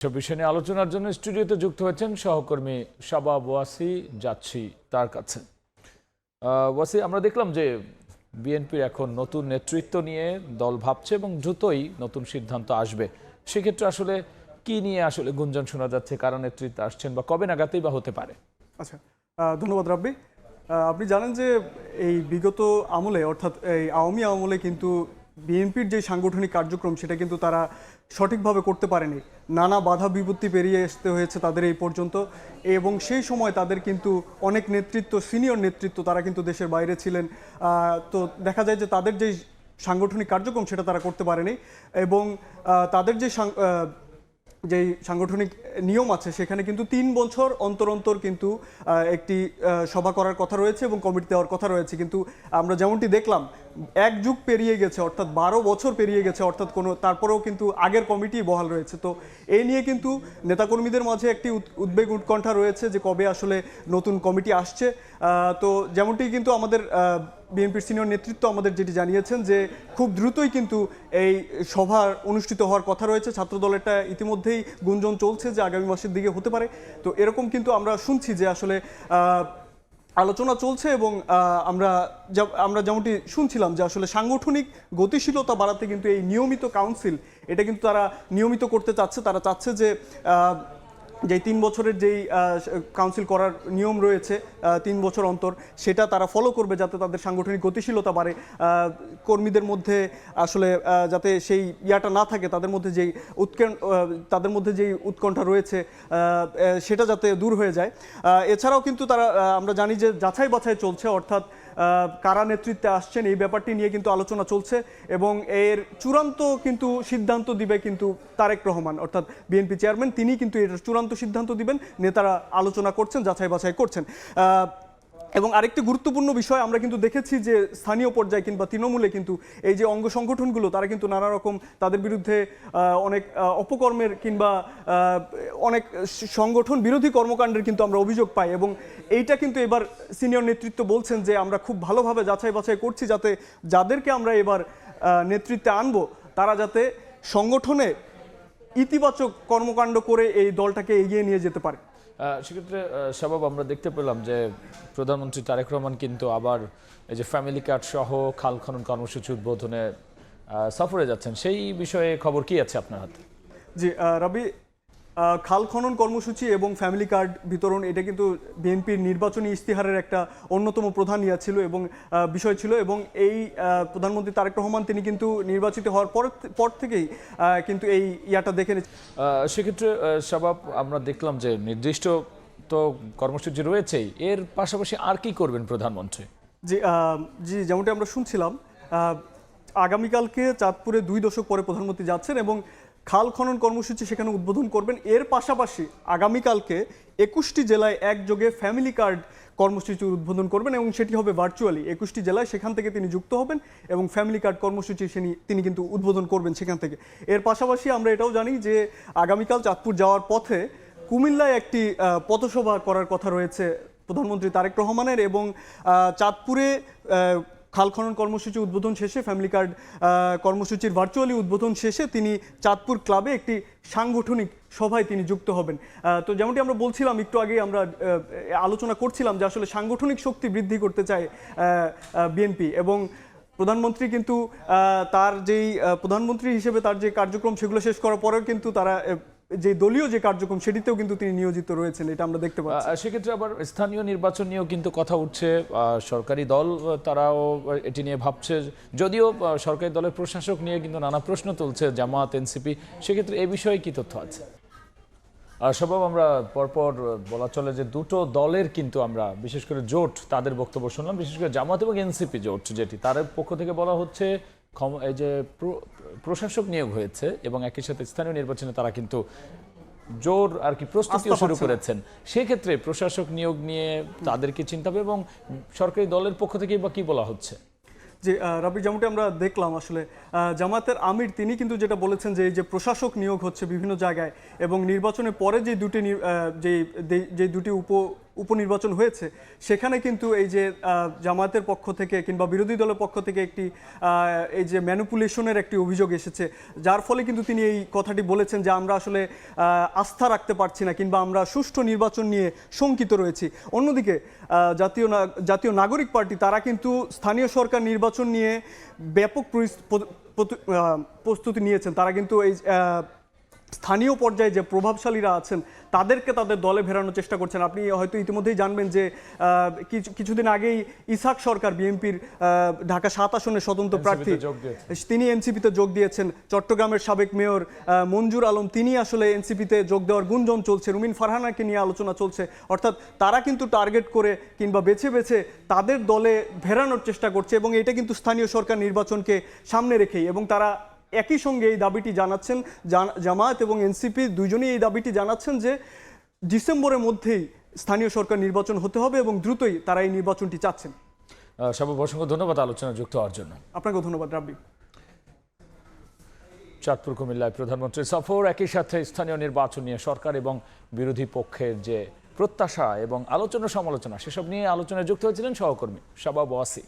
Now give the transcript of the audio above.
সব বিষয় নিয়ে আলোচনার জন্য স্টুডিওতে যুক্ত হয়েছেন সহকর্মী শাবাব ওয়াসি। যাচ্ছি তার কাছে। ওয়াসি, আমরা দেখলাম যে বিএনপির এখন নতুন নেতৃত্ব নিয়ে দল ভাবছে এবং দ্রুতই নতুন সিদ্ধান্ত আসবে। সেক্ষেত্রে আসলে কি নিয়ে আসলে গুঞ্জন শোনা যাচ্ছে, কারা নেতৃত্বে আসছেন বা কবে নাগাদই বা হতে পারে? আচ্ছা, ধন্যবাদ রাব্বি। আপনি জানেন যে এই বিগত আমলে অর্থাৎ এই আওয়ামী আমলে কিন্তু বিএনপির যে সাংগঠনিক কার্যক্রম সেটা কিন্তু তারা সঠিকভাবে করতে পারেনি। নানা বাধা বিপত্তি পেরিয়ে আসতে হয়েছে তাদের এই পর্যন্ত, এবং সেই সময় তাদের কিন্তু অনেক নেতৃত্ব, সিনিয়র নেতৃত্ব তারা কিন্তু দেশের বাইরে ছিলেন। তো দেখা যায় যে তাদের যে সাংগঠনিক কার্যক্রম সেটা তারা করতে পারেনি, এবং তাদের যেই সাংগঠনিক নিয়ম আছে সেখানে কিন্তু 3 বছর অন্তর অন্তর কিন্তু একটি সভা করার কথা রয়েছে এবং কমিটি দেওয়ার কথা রয়েছে। কিন্তু আমরা যেমনটি দেখলাম, এক যুগ পেরিয়ে গেছে, অর্থাৎ 12 বছর পেরিয়ে গেছে, অর্থাৎ তারপরেও কিন্তু আগের কমিটি বহাল রয়েছে। তো এই নিয়ে কিন্তু নেতাকর্মীদের মাঝে একটি উদ্বেগ উৎকণ্ঠা রয়েছে যে কবে আসলে নতুন কমিটি আসছে। তো যেমনটি কিন্তু আমাদের বিএনপির সিনিয়র নেতৃত্ব আমাদের যেটি জানিয়েছেন যে খুব দ্রুতই কিন্তু এই সভা অনুষ্ঠিত হওয়ার কথা রয়েছে। ছাত্রদলেরটা ইতিমধ্যেই গুঞ্জন চলছে যে আগামী মাসের দিকে হতে পারে। তো এরকম কিন্তু আমরা শুনছি যে আসলে আলোচনা চলছে, এবং আমরা যেমনটি শুনছিলাম যে আসলে সাংগঠনিক গতিশীলতা বাড়াতে কিন্তু এই নিয়মিত কাউন্সিল এটা কিন্তু তারা নিয়মিত করতে চাচ্ছে। তারা চাচ্ছে যে যে 3 বছরের যেই কাউন্সিল করার নিয়ম রয়েছে 3 বছর অন্তর, সেটা তারা ফলো করবে যাতে তাদের সাংগঠনিক গতিশীলতা বাড়ে, কর্মীদের মধ্যে আসলে যাতে সেই ইয়াটা না থাকে, তাদের মধ্যে যেই উৎকণ্ঠা রয়েছে সেটা যাতে দূর হয়ে যায়। এছাড়াও কিন্তু তারা আমরা জানি যে যাচাই বাছাই চলছে, অর্থাৎ কারা নেতৃত্বে আসছেন এই ব্যাপারটি নিয়ে কিন্তু আলোচনা চলছে, এবং এর চূড়ান্ত কিন্তু সিদ্ধান্ত দিবে কিন্তু তারেক রহমান, অর্থাৎ বিএনপি চেয়ারম্যান, তিনি কিন্তু এটার চূড়ান্ত সিদ্ধান্ত দিবেন। নেতারা আলোচনা করছেন, যাচাই বাছাই করছেন। এবং আরেকটি গুরুত্বপূর্ণ বিষয় আমরা কিন্তু দেখেছি যে স্থানীয় পর্যায়ে কিংবা তৃণমূলে কিন্তু এই যে অঙ্গ সংগঠনগুলো তারা কিন্তু নানা রকম তাদের বিরুদ্ধে অনেক অপকর্মের কিংবা অনেক সংগঠন বিরোধী কর্মকাণ্ডের কিন্তু আমরা অভিযোগ পাই, এবং এইটা কিন্তু এবার সিনিয়র নেতৃত্ব বলছেন যে আমরা খুব ভালোভাবে যাচাই বাছাই করছি যাতে যাদেরকে আমরা এবার নেতৃত্বে আনবো তারা যাতে সংগঠনে ইতিবাচক কর্মকাণ্ড করে এই দলটাকে এগিয়ে নিয়ে যেতে পারে। সেক্ষেত্রে শাবাব, আমরা দেখতে পেলাম যে প্রধানমন্ত্রী তারেক রহমান কিন্তু আবার এই যে ফ্যামিলি কার্ড সহ খাল খনন কর্মসূচি উদ্বোধনে সফরে যাচ্ছেন। সেই বিষয়ে খবর কি আছে আপনার হাতে? জি রবি, খাল খনন কর্মসূচি এবং ফ্যামিলি কার্ড বিতরণ এটা কিন্তু বিএনপির নির্বাচনী ইস্তিহারের একটা অন্যতম প্রধান ছিল এবং বিষয় ছিল, এবং এই প্রধানমন্ত্রী তারেক রহমান তিনি কিন্তু নির্বাচিত হওয়ার পর থেকেই কিন্তু এই ইয়াটা দেখে নিচ্ছেন। সেক্ষেত্রে শাবাব, আমরা দেখলাম যে নির্দিষ্ট তো কর্মসূচি রয়েছেই, এর পাশাপাশি আর কি করবেন প্রধানমন্ত্রী? জি যেমনটি আমরা শুনছিলাম, আগামীকালকে চাঁদপুরে 2 দশক পরে প্রধানমন্ত্রী যাচ্ছেন এবং খাল খনন কর্মসূচি সেখানে উদ্বোধন করবেন। এর পাশাপাশি আগামীকালকে 21টি জেলায় একযোগে ফ্যামিলি কার্ড কর্মসূচি উদ্বোধন করবেন, এবং সেটি হবে ভার্চুয়ালি। 21টি জেলায় সেখান থেকে তিনি যুক্ত হবেন এবং ফ্যামিলি কার্ড কর্মসূচি তিনি কিন্তু উদ্বোধন করবেন সেখান থেকে। এর পাশাপাশি আমরা এটাও জানি যে আগামীকাল চাঁদপুর যাওয়ার পথে কুমিল্লায় একটি পথসভা করার কথা রয়েছে প্রধানমন্ত্রী তারেক রহমানের, এবং চাঁদপুরে খাল খনন কর্মসূচি উদ্বোধন শেষে ফ্যামিলি কার্ড কর্মসূচির ভার্চুয়ালি উদ্বোধন শেষে তিনি চাঁদপুর ক্লাবে একটি সাংগঠনিক সভায় তিনি যুক্ত হবেন। তো যেমনটি আমরা বলছিলাম একটু আগে, আমরা আলোচনা করছিলাম যে আসলে সাংগঠনিক শক্তি বৃদ্ধি করতে চায় বিএনপি, এবং প্রধানমন্ত্রী কিন্তু তার যেই প্রধানমন্ত্রী হিসেবে তার যে কার্যক্রম সেগুলো শেষ করার পরেও কিন্তু তারা যে দলীয় যে কার্যক্রম সেটিতেও কিন্তু তিনি নিয়োজিত রয়েছেন, এটা আমরা দেখতে পাচ্ছি। সেক্ষেত্রে আবার স্থানীয় নির্বাচন নিয়েও কিন্তু কথা উঠছে। সরকারি দল তারাও এটি নিয়ে ভাবছে, যদিও সরকারি দলের প্রশাসক নিয়ে কিন্তু নানা প্রশ্ন তুলছে জামায়াত, এনসিপি। সেক্ষেত্রে এই বিষয়ে কি তথ্য আছে? সবাব, আমরা পরপর বলা চলে যে দুটো দলের কিন্তু আমরা বিশেষ করে জোট তাদের বক্তব্য শুনলাম, বিশেষ করে জামায়াত এবং এনসিপি জোট, যেটি তার পক্ষ থেকে বলা হচ্ছে এই যে প্রশাসক নিয়োগ হয়েছে এবং একই সাথে স্থানীয় নির্বাচনে তারা কিন্তু জোর আর কি প্রস্তুতিও শুরু করেছেন। সেক্ষেত্রে প্রশাসক নিয়োগ নিয়ে তাদেরকে চিন্তা হবে, এবং সরকারি দলের পক্ষ থেকে বা কি বলা হচ্ছে? যে রবি, যেমনটি আমরা দেখলাম আসলে জামায়াতের আমির তিনি কিন্তু যেটা বলেছেন যে এই যে প্রশাসক নিয়োগ হচ্ছে বিভিন্ন জায়গায়, এবং নির্বাচনের পরে যে দুটি উপনির্বাচন হয়েছে সেখানে কিন্তু এই যে জামায়াতের পক্ষ থেকে কিংবা বিরোধী দলের পক্ষ থেকে একটি এই যে ম্যানিপুলেশনের একটি অভিযোগ এসেছে, যার ফলে কিন্তু তিনি এই কথাটি বলেছেন যে আমরা আসলে আস্থা রাখতে পারছি না কিংবা আমরা সুষ্ঠু নির্বাচন নিয়ে শঙ্কিত রয়েছি। অন্যদিকে জাতীয় নাগরিক পার্টি তারা কিন্তু স্থানীয় সরকার নির্বাচন নিয়ে ব্যাপক প্রস্তুতি নিয়েছেন। তারা কিন্তু এই স্থানীয় পর্যায়ে যে প্রভাবশালীরা আছেন তাদেরকে তাদের দলে ফেরানোর চেষ্টা করছেন। আপনি হয়তো ইতিমধ্যেই জানবেন যে কিছুদিন আগেই ইসহাক সরকার বিএনপির ঢাকা 7 আসনের স্বতন্ত্র প্রার্থী, তিনি এনসিপিতে যোগ দিয়েছেন। চট্টগ্রামের সাবেক মেয়র মঞ্জুর আলম তিনি আসলে এনসিপিতে যোগ দেওয়ার গুঞ্জন চলছে। রুমিন ফারহানাকে নিয়ে আলোচনা চলছে। অর্থাৎ তারা কিন্তু টার্গেট করে কিংবা বেছে বেছে তাদের দলে ফেরানোর চেষ্টা করছে এবং এটা কিন্তু স্থানীয় সরকার নির্বাচনকে সামনে রেখেই। এবং তারা একই সঙ্গে এই দাবিটি জানাচ্ছেন, জামায়াত এবং এনসিপি দুজনেই এই দাবিটি জানাচ্ছেন যে ডিসেম্বরের মধ্যেই স্থানীয় সরকার নির্বাচন হতে হবে এবং দ্রুতই তারা এই নির্বাচনটি চাচ্ছেন। শাহাবুব, অসংখ্য ধন্যবাদ আলোচনা যুক্ত হওয়ার জন্য। আপনাকেও ধন্যবাদ রাব্বি। চাঁদপুর কুমিল্লায় প্রধানমন্ত্রী সফর, একই সাথে স্থানীয় নির্বাচন নিয়ে সরকার এবং বিরোধী পক্ষের যে প্রত্যাশা এবং আলোচনা সমালোচনা সেসব নিয়ে আলোচনায় যুক্ত হয়েছিলেন সহকর্মী শাবাব ওয়াসি।